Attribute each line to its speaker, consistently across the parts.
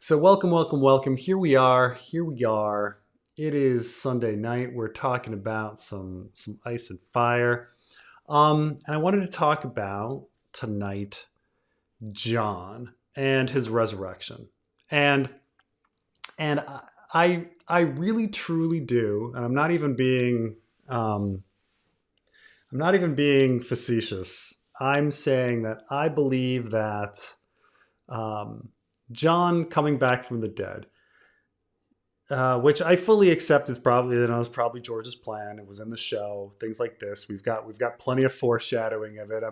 Speaker 1: So welcome, welcome, welcome. Here we are. Here we are. It is Sunday night. We're talking about some ice and fire. And I wanted to talk about tonight John and his resurrection. And and I really truly do, and I'm not even being facetious. I'm saying that I believe that um, John coming back from the dead, which I fully accept is probably was probably George's plan. It was in the show, things like this. We've got plenty of foreshadowing of it.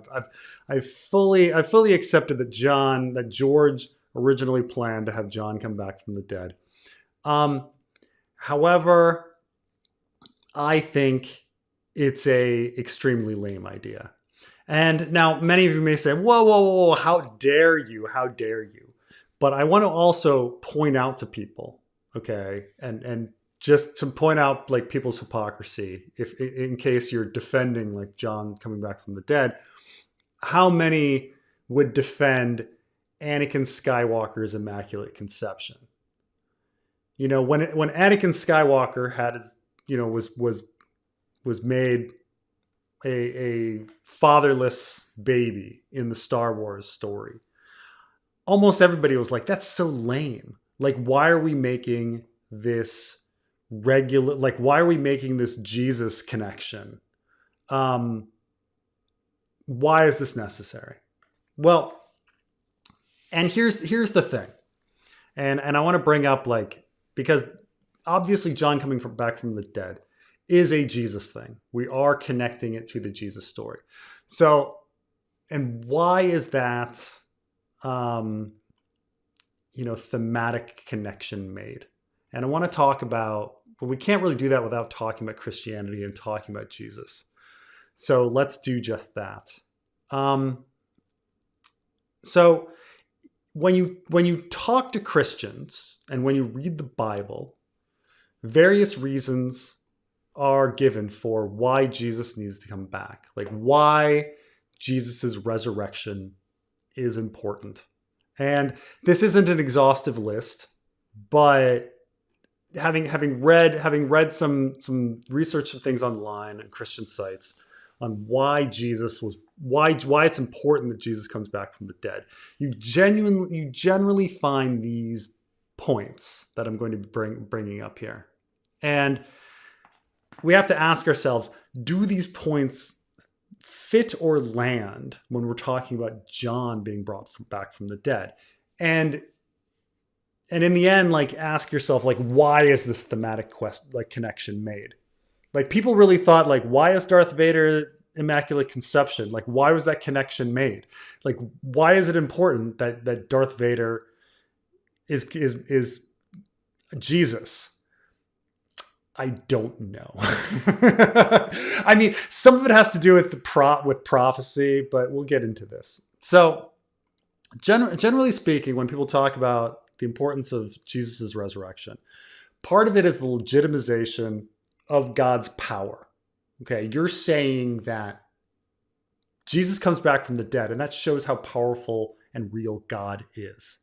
Speaker 1: I fully accepted that George originally planned to have John come back from the dead. Um, However, I think it's a extremely lame idea. And now many of you may say, whoa, whoa, whoa, whoa, how dare you? How dare you? But I want to also point out to people, okay, and just to point out like people's hypocrisy, if in case you're defending like John coming back from the dead, how many would defend Anakin Skywalker's immaculate conception? When Anakin Skywalker had his, was made a fatherless baby in the Star Wars story, almost everybody was like, that's so lame. Like, why are we making this why are we making this Jesus connection? Um, why is this necessary? Well, and here's the thing. And I want to bring up, like, because obviously John coming back from the dead is a Jesus thing. We are connecting it to the Jesus story. So, and why is that um, thematic connection made? And I want to talk about, but we can't really do that without talking about Christianity and talking about Jesus. So let's do just that. Um, so when you talk to Christians and when you read the Bible, various reasons are given for why Jesus needs to come back, like why Jesus's resurrection is important. And this isn't an exhaustive list, but having read some research of things online and Christian sites on why it's important that Jesus comes back from the dead, you generally find these points that I'm going to be bringing up here, and we have to ask ourselves: do these points fit or land when we're talking about John being brought back from the dead? And and in the end, like, ask yourself, like, why is this thematic connection made? Like, people really thought, like, why is Darth Vader immaculate conception? Like, why was that connection made? Like, why is it important that Darth Vader is Jesus? I don't know. I mean, some of it has to do with with prophecy, but we'll get into this. So, generally speaking, when people talk about the importance of Jesus' resurrection, part of it is the legitimization of God's power. Okay, you're saying that Jesus comes back from the dead, and that shows how powerful and real God is.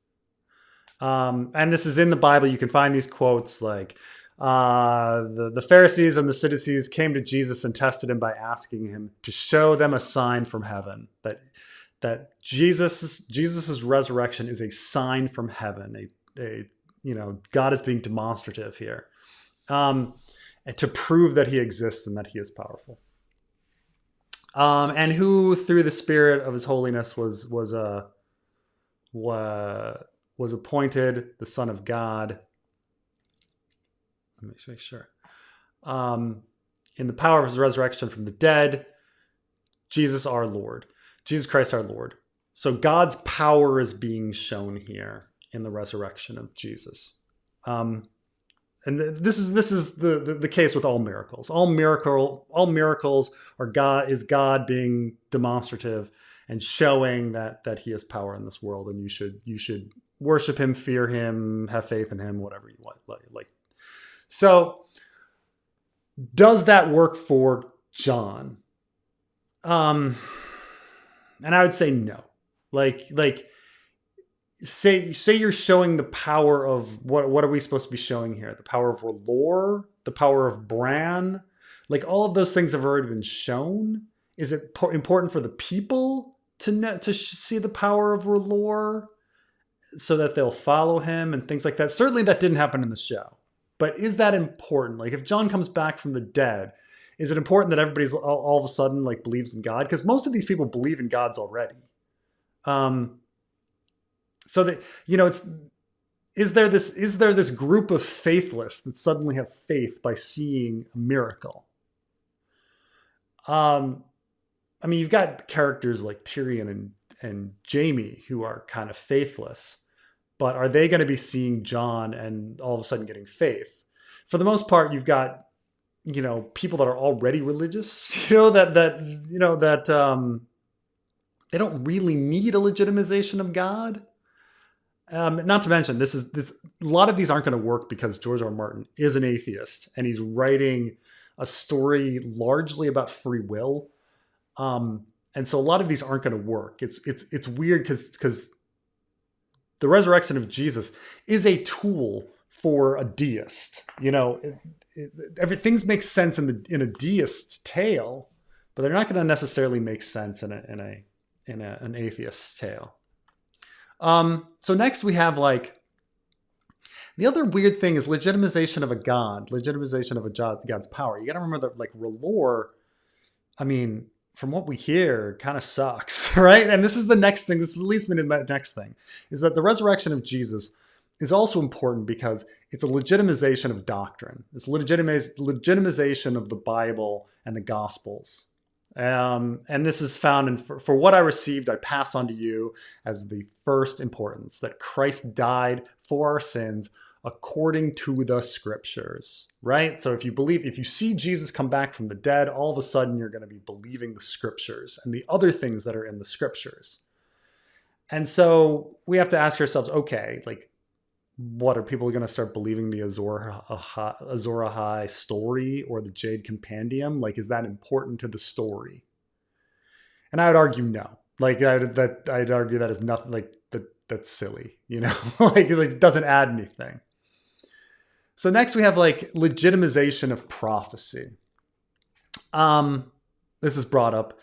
Speaker 1: And this is in the Bible. You can find these quotes like, the Pharisees and the Sadducees came to Jesus and tested him by asking him to show them a sign from heaven, that Jesus's resurrection is a sign from heaven. God is being demonstrative here, and to prove that he exists and that he is powerful. And who, through the Spirit of His holiness, was appointed the Son of God. Let me make sure. In the power of His resurrection from the dead, Jesus our Lord, Jesus Christ our Lord. So God's power is being shown here in the resurrection of Jesus. And this is the case with all miracles. All miracles are God being demonstrative and showing that He has power in this world, and you should worship Him, fear Him, have faith in Him, whatever you want. Like. So, does that work for John? And I would say no. Like say you're showing the power of what are we supposed to be showing here? The power of R'hllor, the power of Bran, like all of those things have already been shown. Is it important for the people to see the power of R'hllor so that they'll follow him and things like that? Certainly, that didn't happen in the show. But is that important? Like, if Jon comes back from the dead, is it important that everybody's all of a sudden like believes in God? Because most of these people believe in gods already. So that, it's, is there this group of faithless that suddenly have faith by seeing a miracle? I mean, you've got characters like Tyrion and Jaime who are kind of faithless, but are they going to be seeing Jon and all of a sudden getting faith? For the most part, you've got, people that are already religious, that they don't really need a legitimization of God. Not to mention, this a lot of these aren't going to work because George R. R. Martin is an atheist and he's writing a story largely about free will. And so a lot of these aren't going to work. It's weird because the resurrection of Jesus is a tool for a deist. Things make sense in a deist tale, but they're not going to necessarily make sense in an atheist tale. So next we have like the other weird thing is legitimization of a god, legitimization of a god's power. You got to remember that like R'hllor, I mean, from what we hear, kind of sucks, right? And this is the next thing. This leads me to the next thing, is that the resurrection of Jesus is also important because it's a legitimization of doctrine. It's legitimization of the Bible and the Gospels. And this is found in, for what I received, I passed on to you as the first importance, that Christ died for our sins according to the scriptures, right? So if you see Jesus come back from the dead, all of a sudden you're going to be believing the scriptures and the other things that are in the scriptures. And so we have to ask ourselves, okay, like, what are people going to start believing the Azor Ahai story or the Jade Compendium? Like, is that important to the story? And I would argue no. Like I'd argue that is nothing, like that's silly, like it doesn't add anything. So next we have like legitimization of prophecy. This is brought up.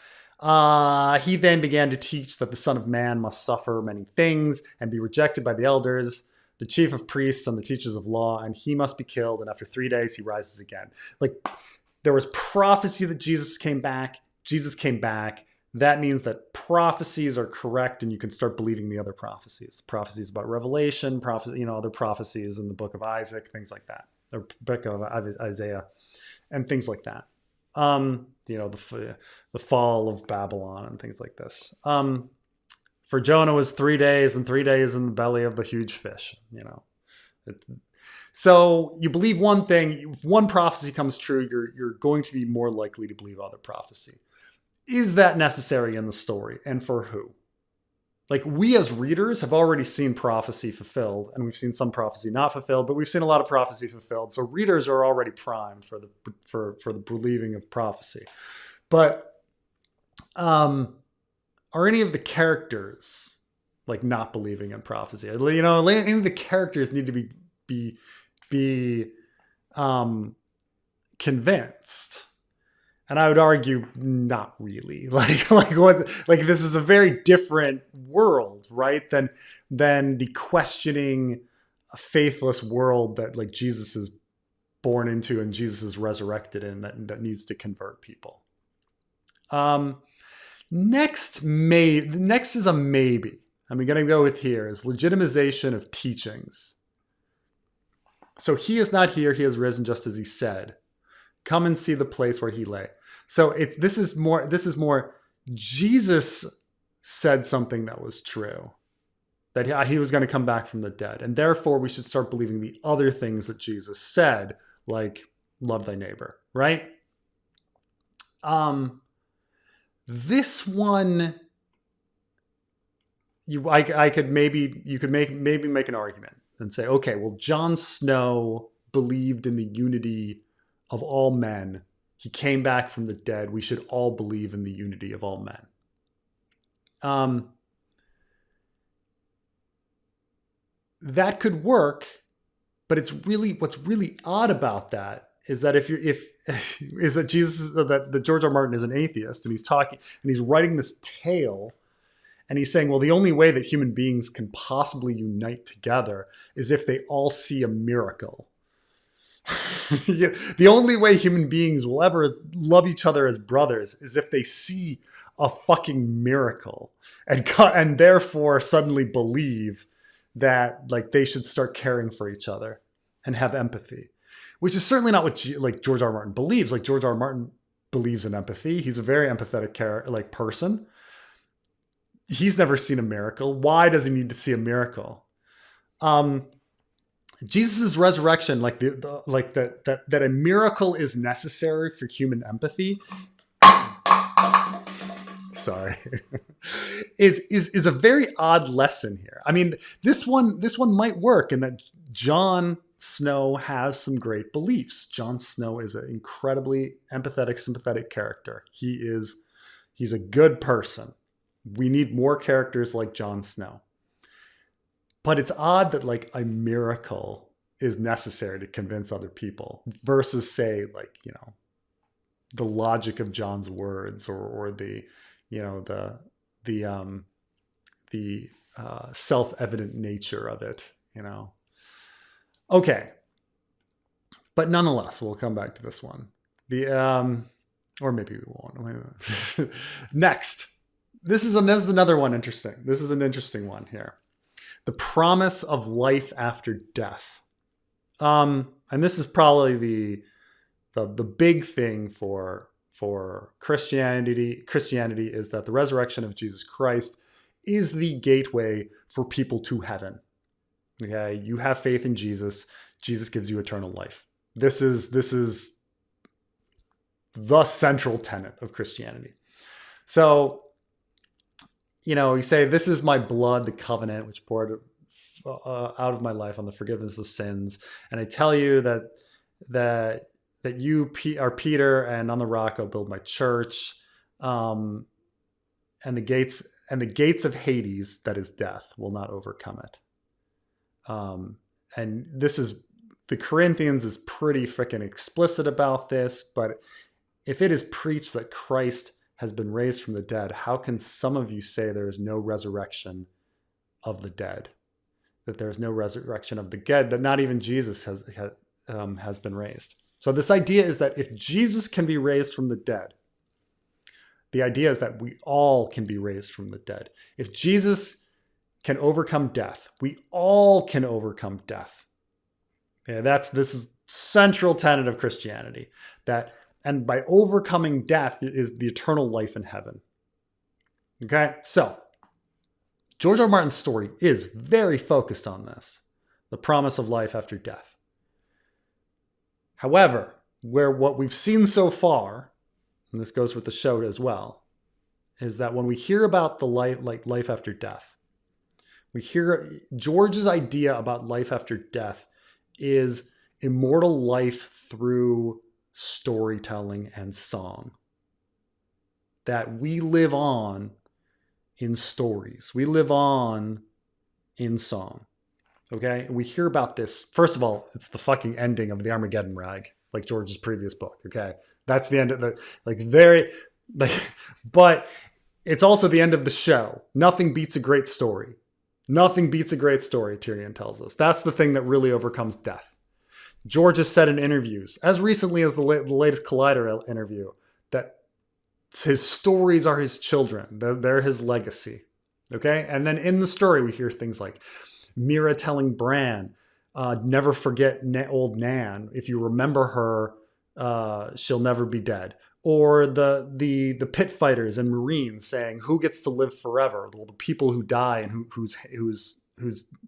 Speaker 1: He then began to teach that the Son of Man must suffer many things and be rejected by the elders, the chief of priests and the teachers of law, and he must be killed. And after 3 days, he rises again. Like, there was prophecy that Jesus came back. Jesus came back. That means that prophecies are correct and you can start believing the other prophecies. Prophecies about Revelation, other prophecies in the book of Isaac, things like that, or book of Isaiah and things like that. The fall of Babylon and things like this. For Jonah was 3 days and 3 days in the belly of the huge fish, So you believe one thing, if one prophecy comes true, you're going to be more likely to believe other prophecy. Is that necessary in the story, and for who? Like, we as readers have already seen prophecy fulfilled, and we've seen some prophecy not fulfilled, but we've seen a lot of prophecy fulfilled. So readers are already primed for the believing of prophecy. But are any of the characters like not believing in prophecy? Any of the characters need to be convinced. And I would argue not really. Like this is a very different world, right? Than the questioning, faithless world that like Jesus is born into and Jesus is resurrected in, that needs to convert people. Next is a maybe. I'm going to go with here is legitimization of teachings. So he is not here. He has risen just as he said. Come and see the place where he lay. So this is more Jesus said something that was true, that he was going to come back from the dead. And therefore we should start believing the other things that Jesus said, like love thy neighbor, right? This one, you could make an argument and say, okay, well, Jon Snow believed in the unity of all men. He came back from the dead. We should all believe in the unity of all men. that could work, but what's really odd about that is that if is that that George R. Martin is an atheist, and he's talking and he's writing this tale, and he's saying, well, the only way that human beings can possibly unite together is if they all see a miracle. The only way human beings will ever love each other as brothers is if they see a fucking miracle and therefore suddenly believe that like they should start caring for each other and have empathy, which is certainly not what like George R. Martin believes. Like George R. Martin believes in empathy. He's a very empathetic person. He's never seen a miracle. Why does he need to see a miracle? Jesus' resurrection, like that a miracle is necessary for human empathy. Sorry, is a very odd lesson here. I mean, this one might work in that Jon Snow has some great beliefs. Jon Snow is an incredibly empathetic, sympathetic character. He's a good person. We need more characters like Jon Snow. But it's odd that like a miracle is necessary to convince other people versus say like, you know, the logic of Jon's words or the, you know, the self-evident nature of it, you know. Okay. But nonetheless, we'll come back to this one. Or maybe we won't. Next. This is another one interesting. This is an interesting one here. The promise of life after death. And this is probably the big thing for Christianity is that the resurrection of Jesus Christ is the gateway for people to heaven. Okay, you have faith in Jesus. Jesus gives you eternal life. This is the central tenet of Christianity. So, you know, you say, this is my blood, the covenant, which poured out of my life on the forgiveness of sins. And I tell you that you are Peter, and on the rock I'll build my church. And the gates of Hades, that is death, will not overcome it. And this is, the Corinthians is pretty freaking explicit about this, but if it is preached that Christ has been raised from the dead, how can some of you say there is no resurrection of the dead? That there is no resurrection of the dead, that not even Jesus has been raised. So this idea is that if Jesus can be raised from the dead, the idea is that we all can be raised from the dead. If Jesus can overcome death, we all can overcome death. Yeah, this is central tenet of Christianity. And by overcoming death is the eternal life in heaven. Okay, so George R. Martin's story is very focused on this, the promise of life after death. However, what we've seen so far, and this goes with the show as well, is that when we hear about the life after death, we hear George's idea about life after death is immortal life through storytelling and song. That we live on in stories. We live on in song. Okay? And we hear about this. First of all, it's the fucking ending of the Armageddon rag, like George's previous book. Okay? That's the end of but it's also the end of the show. Nothing beats a great story. Nothing beats a great story, Tyrion tells us. That's the thing that really overcomes death. George has said in interviews, as recently as the latest Collider interview, that his stories are his children. They're his legacy. Okay? And then in the story, we hear things like Mira telling Bran, never forget old Nan. If you remember her, she'll never be dead. Or the pit fighters and Marines saying, who gets to live forever? Well, the people who die and whose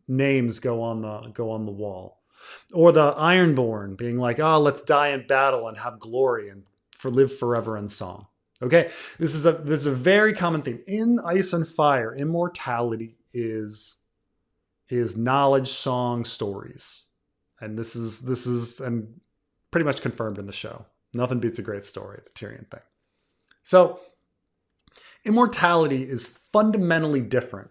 Speaker 1: names go on the wall. Or the Ironborn being like, oh, let's die in battle and have glory and live forever in song. Okay, this is a very common theme in Ice and Fire. Immortality is knowledge, song, stories, and this is and pretty much confirmed in the show. Nothing beats a great story, the Tyrion thing. So, immortality is fundamentally different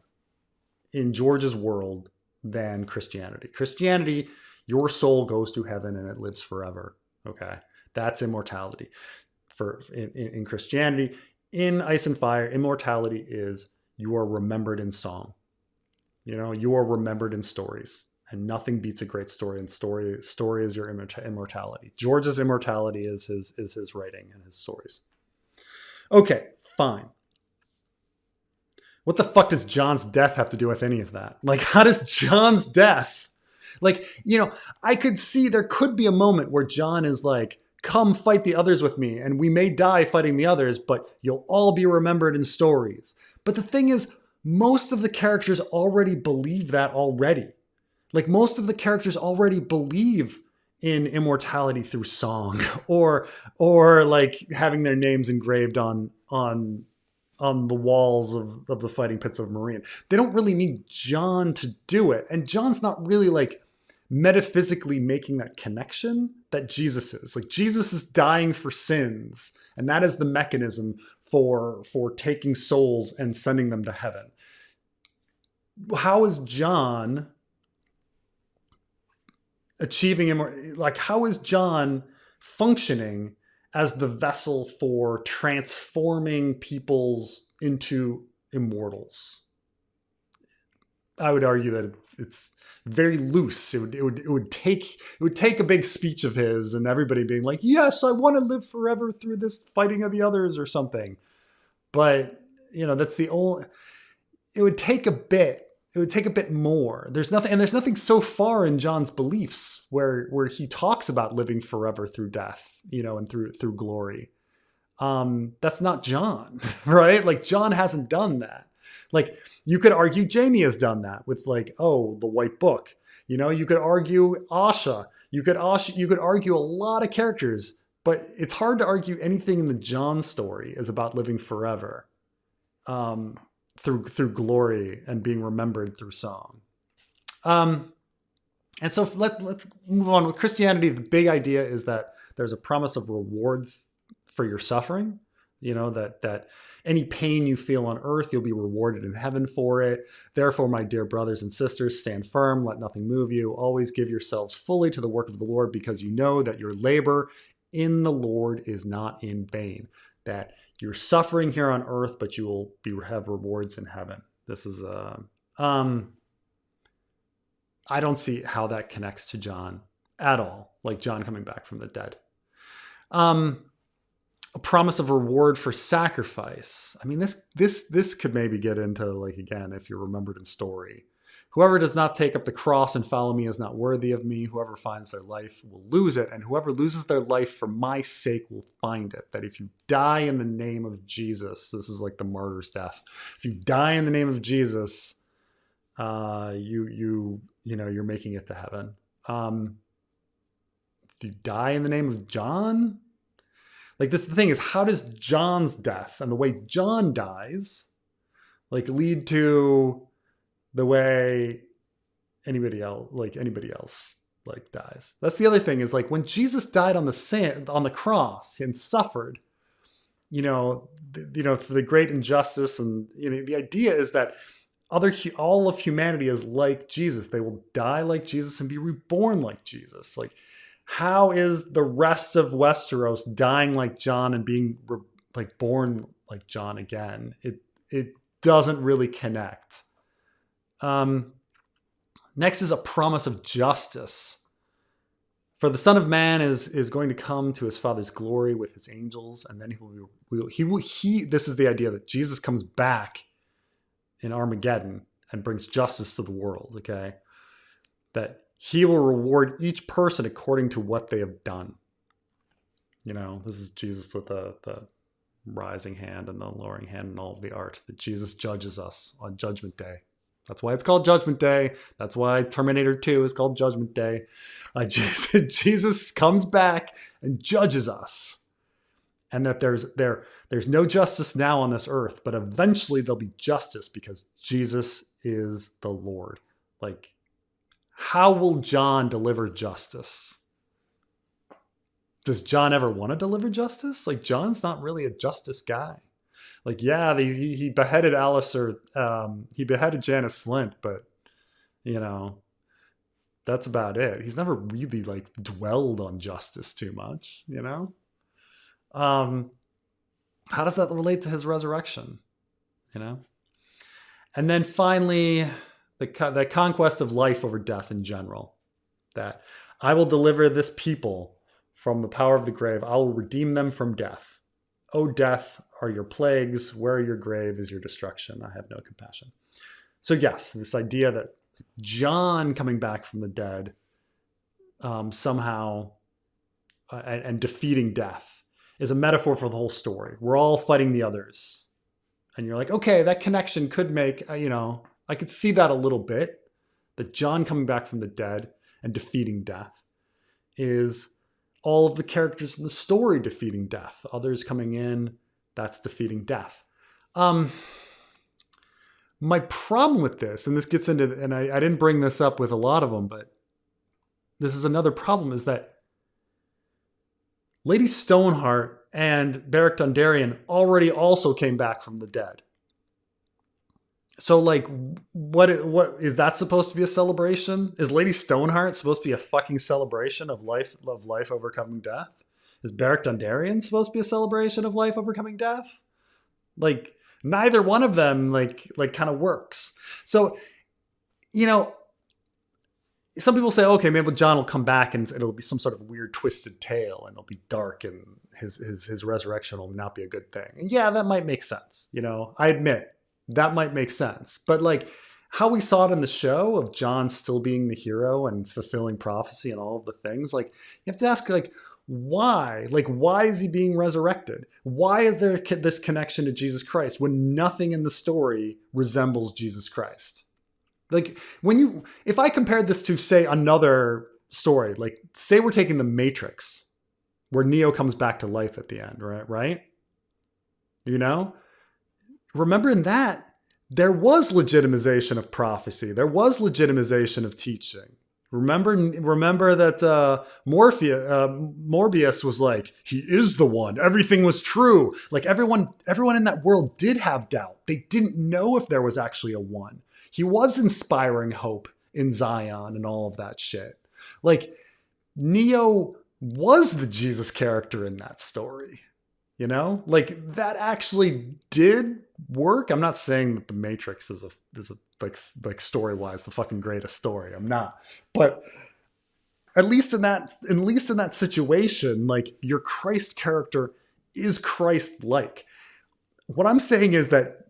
Speaker 1: in George's world than Christianity. Christianity, your soul goes to heaven and it lives forever. Okay, that's immortality. In Christianity, in Ice and Fire, immortality is you are remembered in song. You know, you are remembered in stories, and nothing beats a great story. And story is your immortality. George's immortality is his writing and his stories. Okay, fine. What the fuck does John's death have to do with any of that? Like, how does John's death, like, you know, I could see there could be a moment where John is like, come fight the others with me, and we may die fighting the others, but you'll all be remembered in stories. But the thing is, most of the characters already believe that already. Like, most of the characters already believe in immortality through song, or like having their names engraved on the walls of the fighting pits of Meereen. They don't really need John to do it. And John's not really like metaphysically making that connection that Jesus is. Like, Jesus is dying for sins, and that is the mechanism for taking souls and sending them to heaven. How is John achieving, like, how is John functioning as the vessel for transforming peoples into immortals? I would argue that it's very loose. It would take a big speech of his and everybody being like, yes, I want to live forever through this fighting of the others or something. But, you know, that's the only, it would take a bit. It would take a bit more. There's nothing so far in John's beliefs where he talks about living forever through death, you know, and through glory. That's not John, right? Like, John hasn't done that. Like, you could argue Jaime has done that with, like, oh, the White Book. You know, you could argue Asha. You could argue a lot of characters, but it's hard to argue anything in the John story is about living forever. Through glory and being remembered through song. And so let's move on. With Christianity, the big idea is that there's a promise of reward for your suffering. You know, that any pain you feel on earth, you'll be rewarded in heaven for it. Therefore, my dear brothers and sisters, stand firm, let nothing move you. Always give yourselves fully to the work of the Lord, because you know that your labor in the Lord is not in vain. That you're suffering here on earth, but you will have rewards in heaven. This is I don't see how that connects to John at all, like John coming back from the dead. A promise of reward for sacrifice. I mean, this could maybe get into, like, again, if you're remembered in story. Whoever does not take up the cross and follow me is not worthy of me. Whoever finds their life will lose it, and whoever loses their life for my sake will find it. That if you die in the name of Jesus, this is like the martyr's death. If you die in the name of Jesus, you're making it to heaven. If you die in the name of John, like, this, the thing is, how does John's death and the way John dies, like, lead to the way anybody else like dies? That's the other thing, is like, when Jesus died on the cross and suffered, for the great injustice, and the idea is that all of humanity is like Jesus. They will die like Jesus and be reborn like Jesus. Like, how is the rest of Westeros dying like Jon and being born like Jon again? It doesn't really connect. Next is a promise of justice. For the Son of Man is going to come to his Father's glory with his angels, and then this is the idea that Jesus comes back in Armageddon and brings justice to the world. Okay, that he will reward each person according to what they have done. This is Jesus with the rising hand and the lowering hand and all of the art. That Jesus judges us on Judgment Day. That's why it's called Judgment Day. That's why Terminator 2 is called Judgment Day. Jesus comes back and judges us. And that there's no justice now on this earth, but eventually there'll be justice because Jesus is the Lord. Like, how will Jon deliver justice? Does Jon ever want to deliver justice? Like, Jon's not really a justice guy. Like, yeah, he beheaded Alistair, he beheaded Janos Slynt, but You know, that's about it. He's never really like dwelled on justice too much, you know? Um, how does that relate to his resurrection? You know? And then finally, the conquest of life over death in general. That I will deliver this people from the power of the grave. I will redeem them from death. O death, are your plagues? Where your grave is your destruction? I have no compassion. So yes, this idea that John coming back from the dead somehow and defeating death is a metaphor for the whole story. We're all fighting the others. And you're like, okay, that connection could make, I could see that a little bit. That John coming back from the dead and defeating death is all of the characters in the story defeating death. Others coming in, that's defeating death. My problem with this, and this gets into, and I didn't bring this up with a lot of them, but this is another problem, is that Lady Stoneheart and Beric Dondarrion already also came back from the dead. So, like, what is that supposed to be a celebration? Is Lady Stoneheart supposed to be a fucking celebration of life overcoming death? Is Beric Dondarrion supposed to be a celebration of life overcoming death? Like, neither one of them like kind of works. So, some people say, okay, maybe John will come back and it'll be some sort of weird twisted tale and it'll be dark and his resurrection will not be a good thing. And yeah, that might make sense. I admit that might make sense. But like how we saw it in the show of John still being the hero and fulfilling prophecy and all of the things, like you have to ask, like, why? Like, why is he being resurrected? Why is there this connection to Jesus Christ when nothing in the story resembles Jesus Christ? Like if I compared this to, say, another story, like say we're taking The Matrix, where Neo comes back to life at the end, right? Remember in that, there was legitimization of prophecy. There was legitimization of teaching. Remember that Morbius was like, he is the one. Everything was true. Like everyone in that world did have doubt. They didn't know if there was actually a one. He was inspiring hope in Zion and all of that shit. Like Neo was the Jesus character in that story. Like that actually did work. I'm not saying that The Matrix is a like story wise the fucking greatest story. I'm not, but at least in that situation, like your Christ character is Christ-like. What I'm saying is that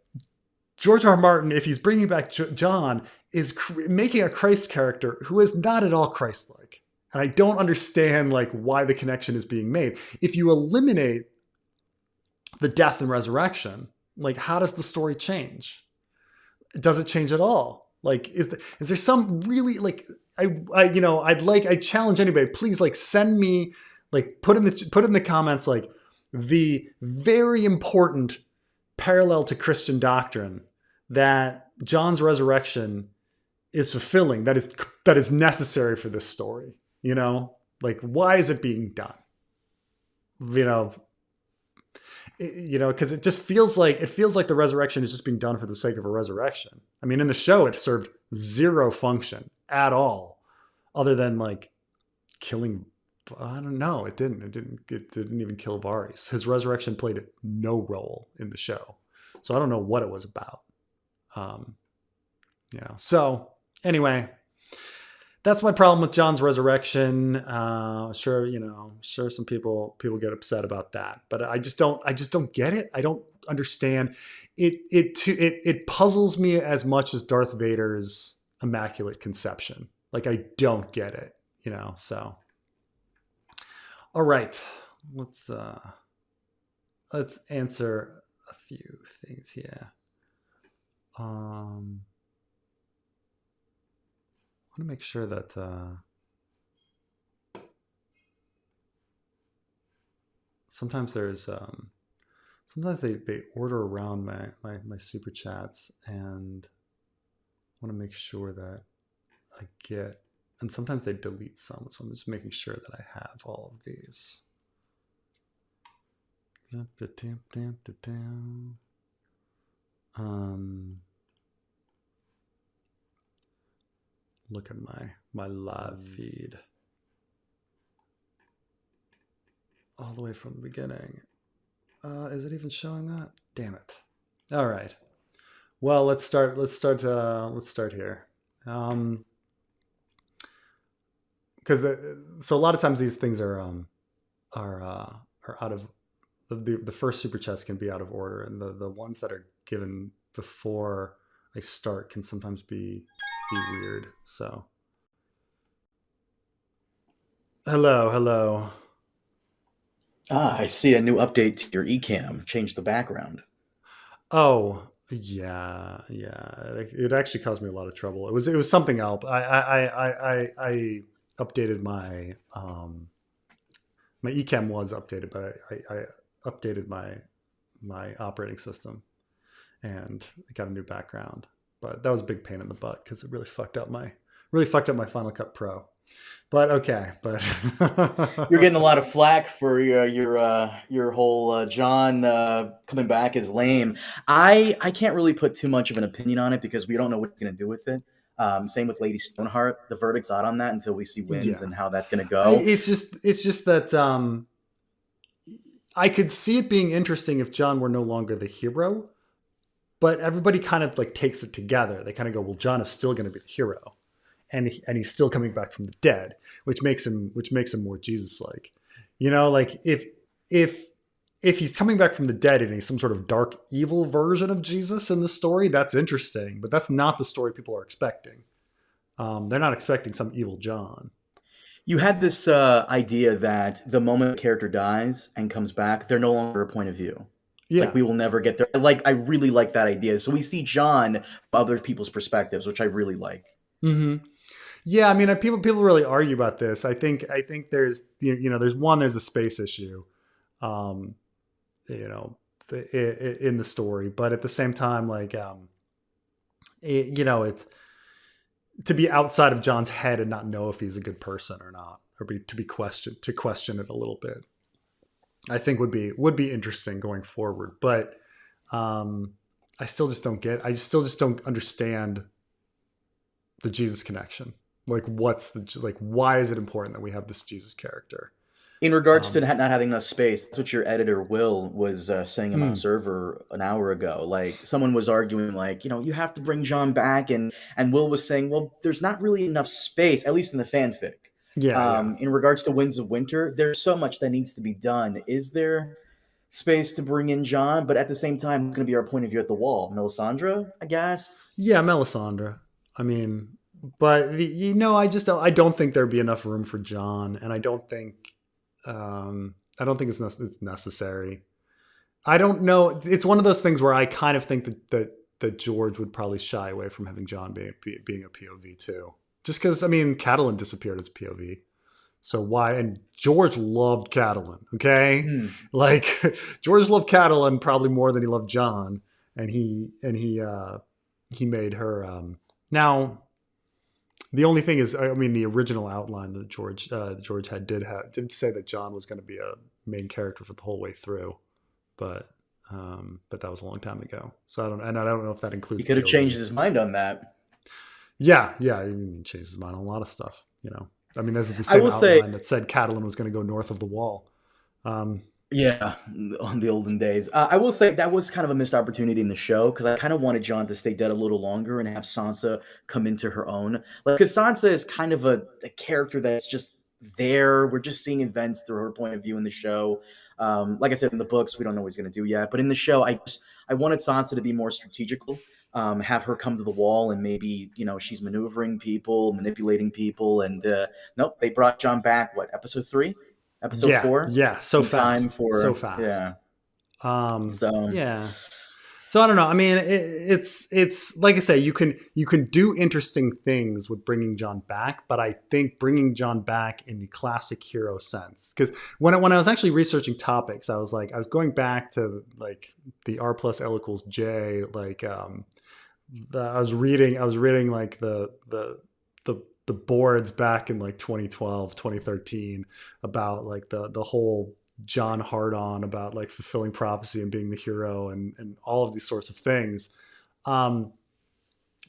Speaker 1: George R. R. Martin, if he's bringing back John, is making a Christ character who is not at all Christ-like, and I don't understand like why the connection is being made. If you eliminate the death and resurrection, like how does the story change? Does it change at all? Like is there some really like I challenge anybody, please like send me, like put in the comments like the very important parallel to Christian doctrine that John's resurrection is fulfilling, that is necessary for this story. Like why is it being done? Because it just feels like the resurrection is just being done for the sake of a resurrection. I mean, in the show, it served zero function at all, other than like killing. I don't know. It didn't even kill Varys. His resurrection played no role in the show, so I don't know what it was about. So anyway, that's my problem with John's resurrection. Sure, some people get upset about that, but I just don't get it. I don't understand it. It puzzles me as much as Darth Vader's Immaculate Conception. Like I don't get it. So all right, let's answer a few things here. I want to make sure that sometimes they order around my super chats, and I want to make sure that I get, and sometimes they delete some, so I'm just making sure that I have all of these. look at my live feed all the way from the beginning. Is it even showing that? Damn it! All right. Well, let's start. Let's start here. Because so a lot of times these things are out of the first super chats can be out of order, and the ones that are given before I start can sometimes be weird. So hello.
Speaker 2: I see a new update to your Ecamm. Change the background.
Speaker 1: Oh yeah. It actually caused me a lot of trouble. It was something else. I updated my Ecamm was updated, but I updated my operating system and got a new background. But that was a big pain in the butt because it really fucked up my Final Cut Pro. But okay, but
Speaker 2: You're getting a lot of flack for your whole John coming back as lame. I can't really put too much of an opinion on it because we don't know what he's going to do with it. Same with Lady Stoneheart. The verdict's out on that until we see wins
Speaker 1: yeah,
Speaker 2: and how that's going to go.
Speaker 1: it's just that I could see it being interesting if John were no longer the hero, but everybody kind of like takes it together. They kind of go, well, John is still going to be the hero, and he's still coming back from the dead, which makes him more Jesus like. Like if he's coming back from the dead and he's some sort of dark evil version of Jesus in the story, that's interesting, but that's not the story people are expecting. They're not expecting some evil John.
Speaker 2: You had this idea that the moment a character dies and comes back, they're no longer a point of view. Like
Speaker 1: Yeah.
Speaker 2: we will never get there. I really like that idea. So we see John from other people's perspectives, which I really like.
Speaker 1: Mm-hmm. Yeah, I mean, people really argue about this. I think there's a space issue, um, you know, in the story, but at the same time, like, it's to be outside of John's head and not know if he's a good person or not, or to question it a little bit. I think would be interesting going forward, but I still just don't get. I still just don't understand the Jesus connection. Like, why is it important that we have this Jesus character?
Speaker 2: In regards to
Speaker 1: Um,
Speaker 2: not having enough space, that's what your editor Will was saying in my
Speaker 1: mm,
Speaker 2: server an hour ago. Like someone was arguing, like you have to bring John back, and Will was saying, well, there's not really enough space, at least in the fanfic.
Speaker 1: yeah.
Speaker 2: In regards to Winds of Winter, there's so much that needs to be done. Is there space to bring in John? But at the same time, it's going to be our point of view at the wall. Melisandre, I guess.
Speaker 1: Yeah, Melisandre. I mean, but I don't think there'd be enough room for John, and I don't think it's necessary. I don't know. It's one of those things where I kind of think that George would probably shy away from having John being a POV too, just because I mean, Catelyn disappeared as a POV. So why? And George loved Catelyn. Okay,
Speaker 2: Hmm.
Speaker 1: like George loved Catelyn probably more than he loved John, and he made her. Now the only thing is, I mean, the original outline that George did say that John was going to be a main character for the whole way through, but that was a long time ago. So I don't know if that
Speaker 2: He
Speaker 1: includes
Speaker 2: could have changed
Speaker 1: POV.
Speaker 2: his mind on that.
Speaker 1: Yeah, he changed his mind on a lot of stuff. I mean, this is the
Speaker 2: I
Speaker 1: same
Speaker 2: will say,
Speaker 1: outline that said Catelyn was going to go north of the Wall. Um,
Speaker 2: yeah, on the olden days. I will say that was kind of a missed opportunity in the show because I kind of wanted John to stay dead a little longer and have Sansa come into her own. Like, because Sansa is kind of a character that's just there. We're just seeing events through her point of view in the show. Like I said, in the books, we don't know what he's going to do yet. But in the show, I wanted Sansa to be more strategical. Have her come to the wall and maybe she's maneuvering people, manipulating people, and nope, they brought John back. What, episode 3, episode
Speaker 1: yeah,
Speaker 2: 4?
Speaker 1: yeah, so
Speaker 2: In time
Speaker 1: fast, so
Speaker 2: for,
Speaker 1: fast.
Speaker 2: yeah. So
Speaker 1: Yeah. So I don't know. I mean, it's like I say, you can do interesting things with bringing John back, but I think bringing John back in the classic hero sense, because when I was actually researching topics, I was going back to like the R plus L equals J, like I was reading like the boards back in like 2012, 2013 about like the whole John hard on about like fulfilling prophecy and being the hero and all of these sorts of things. Um,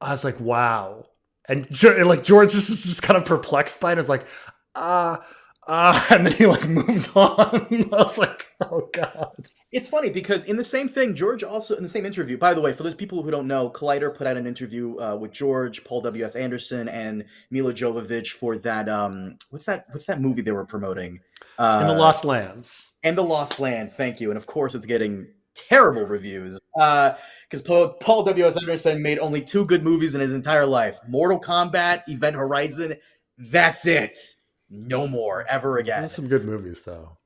Speaker 1: I was like, wow. And like George is just kind of perplexed by it. It's like, ah, and then he like moves on. I was like, oh god.
Speaker 2: It's funny because in the same thing, George also in the same interview. By the way, for those people who don't know, Collider put out an interview with George, Paul W.S. Anderson, and Mila Jovovich for that. What's that movie they were promoting?
Speaker 1: In the Lost Lands.
Speaker 2: And the Lost Lands. Thank you. And of course, it's getting terrible reviews because Paul W.S. Anderson made only 2 good movies in his entire life: Mortal Kombat, Event Horizon. That's it. No more ever again.
Speaker 1: There's some good movies though.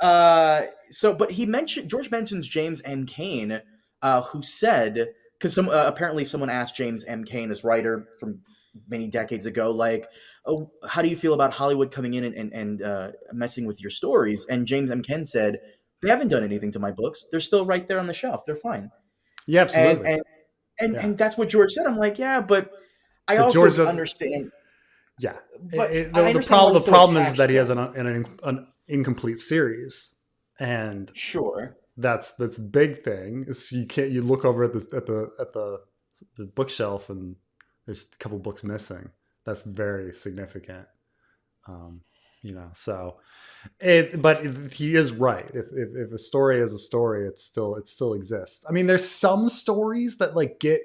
Speaker 2: But George mentions James M. Cain, who said, because apparently someone asked James M. Cain, this writer from many decades ago, like, oh, how do you feel about Hollywood coming in and messing with your stories? And James M. Cain said, they haven't done anything to my books. They're still right there on the shelf. They're fine.
Speaker 1: Yeah, absolutely.
Speaker 2: And that's what George said. I'm like, yeah, but I
Speaker 1: But
Speaker 2: also
Speaker 1: George doesn't-
Speaker 2: understand.
Speaker 1: Yeah.
Speaker 2: But
Speaker 1: The problem is that he has an incomplete series, and
Speaker 2: Sure.
Speaker 1: that's big thing. Is you look over at the bookshelf and there's a couple books missing. That's very significant. So he is right. If a story is a story, it still exists. I mean, there's some stories that like get.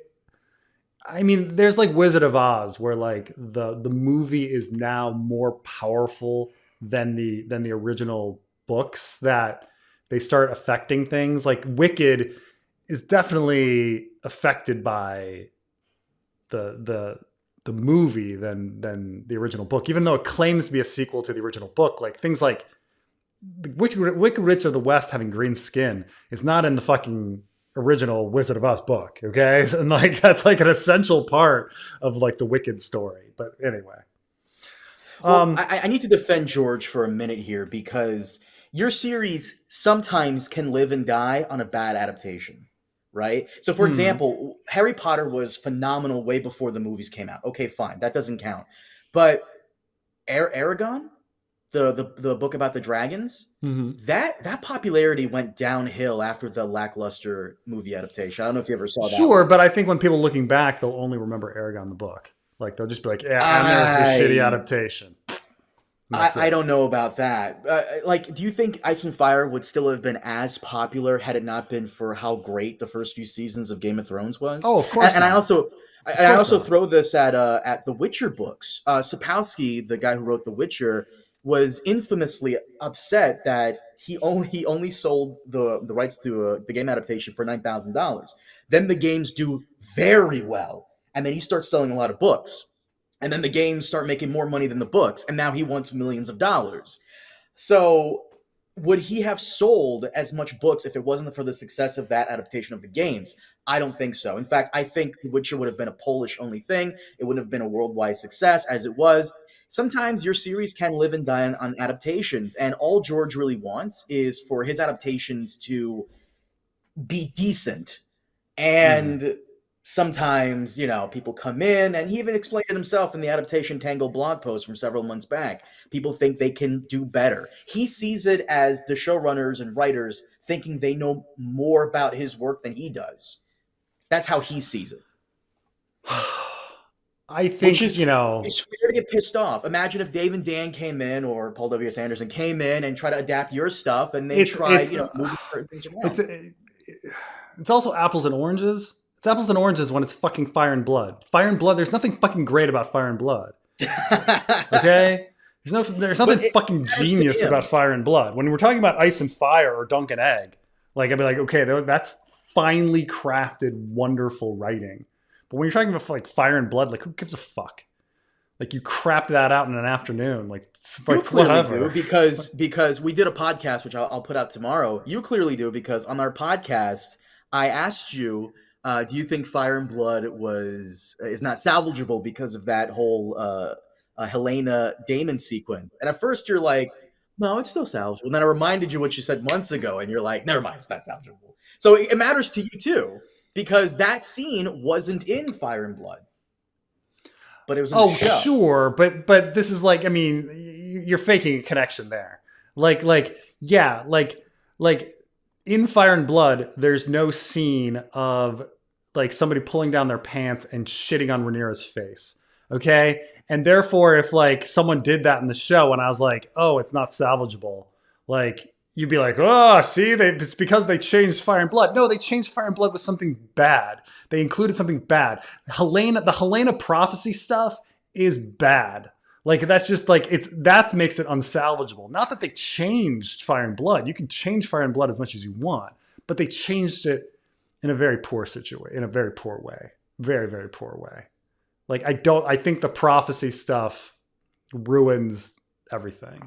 Speaker 1: I mean, there's like Wizard of Oz, where like the movie is now more powerful than the original books, that they start affecting things. Like Wicked is definitely affected by the movie than the original book, even though it claims to be a sequel to the original book. Like things like the Wicked Witch of the West having green skin is not in the fucking original Wizard of Oz book, okay? And like that's like an essential part of like the Wicked story. But anyway.
Speaker 2: Well, I need to defend George for a minute here, because your series sometimes can live and die on a bad adaptation, right? So, for example, Harry Potter was phenomenal way before the movies came out. Okay, fine, that doesn't count. But Aragon, the book about the dragons, that popularity went downhill after the lackluster movie adaptation. I don't know if you ever saw that.
Speaker 1: Sure, but I think when people looking back, they'll only remember Aragon the book. Like they'll just be like, yeah, and there's the shitty adaptation.
Speaker 2: I don't know about that. Do you think Ice and Fire would still have been as popular had it not been for how great the first few seasons of Game of Thrones was?
Speaker 1: Oh, of course.
Speaker 2: And I also throw this at the Witcher books. Sapkowski, the guy who wrote The Witcher, was infamously upset that he only sold the rights to the game adaptation for $9,000. Then the games do very well, and then he starts selling a lot of books. And then the games start making more money than the books, and now he wants millions of dollars. So would he have sold as much books if it wasn't for the success of that adaptation of the games? I don't think so. In fact, I think The Witcher would have been a Polish-only thing. It wouldn't have been a worldwide success as it was. Sometimes your series can live and die on adaptations, and all George really wants is for his adaptations to be decent. And sometimes, people come in, and he even explained it himself in the Adaptation Tangle blog post from several months back. People think they can do better. He sees it as the showrunners and writers thinking they know more about his work than he does. That's how he sees it.
Speaker 1: I think,
Speaker 2: it's fair to get pissed off. Imagine if Dave and Dan came in, or Paul W.S. Anderson came in and tried to adapt your stuff, and they moving certain things around.
Speaker 1: It's also apples and oranges. It's apples and oranges when it's fucking Fire and Blood. Fire and Blood, there's nothing fucking great about Fire and Blood. Okay? There's nothing fucking genius about Fire and Blood. When we're talking about Ice and Fire or Dunk and Egg, like I'd be like, okay, that's finely crafted, wonderful writing. But when you're talking about like Fire and Blood, like who gives a fuck? Like you crapped that out in an afternoon, like whatever.
Speaker 2: Because we did a podcast, which I'll put out tomorrow. You clearly do, because on our podcast, I asked you, do you think Fire and Blood is not salvageable because of that whole Helena Damon sequence? And at first you're like, no, it's still salvageable. And then I reminded you what you said months ago, and you're like, never mind, it's not salvageable. So it matters to you too, because that scene wasn't in Fire and Blood, but it was in the show.
Speaker 1: Sure, but this is like, I mean, you're faking a connection there. Like in Fire and Blood, there's no scene of like somebody pulling down their pants and shitting on Rhaenyra's face. Okay. And therefore, if like someone did that in the show and I was like, oh, it's not salvageable, like you'd be like, oh, see, it's because they changed Fire and Blood. No, they changed Fire and Blood with something bad. They included something bad. The Helena prophecy stuff is bad. Like that's just like that makes it unsalvageable. Not that they changed Fire and Blood. You can change Fire and Blood as much as you want, but they changed it in a very poor situation, in a very poor way. Very, very poor way. Like I think the prophecy stuff ruins everything.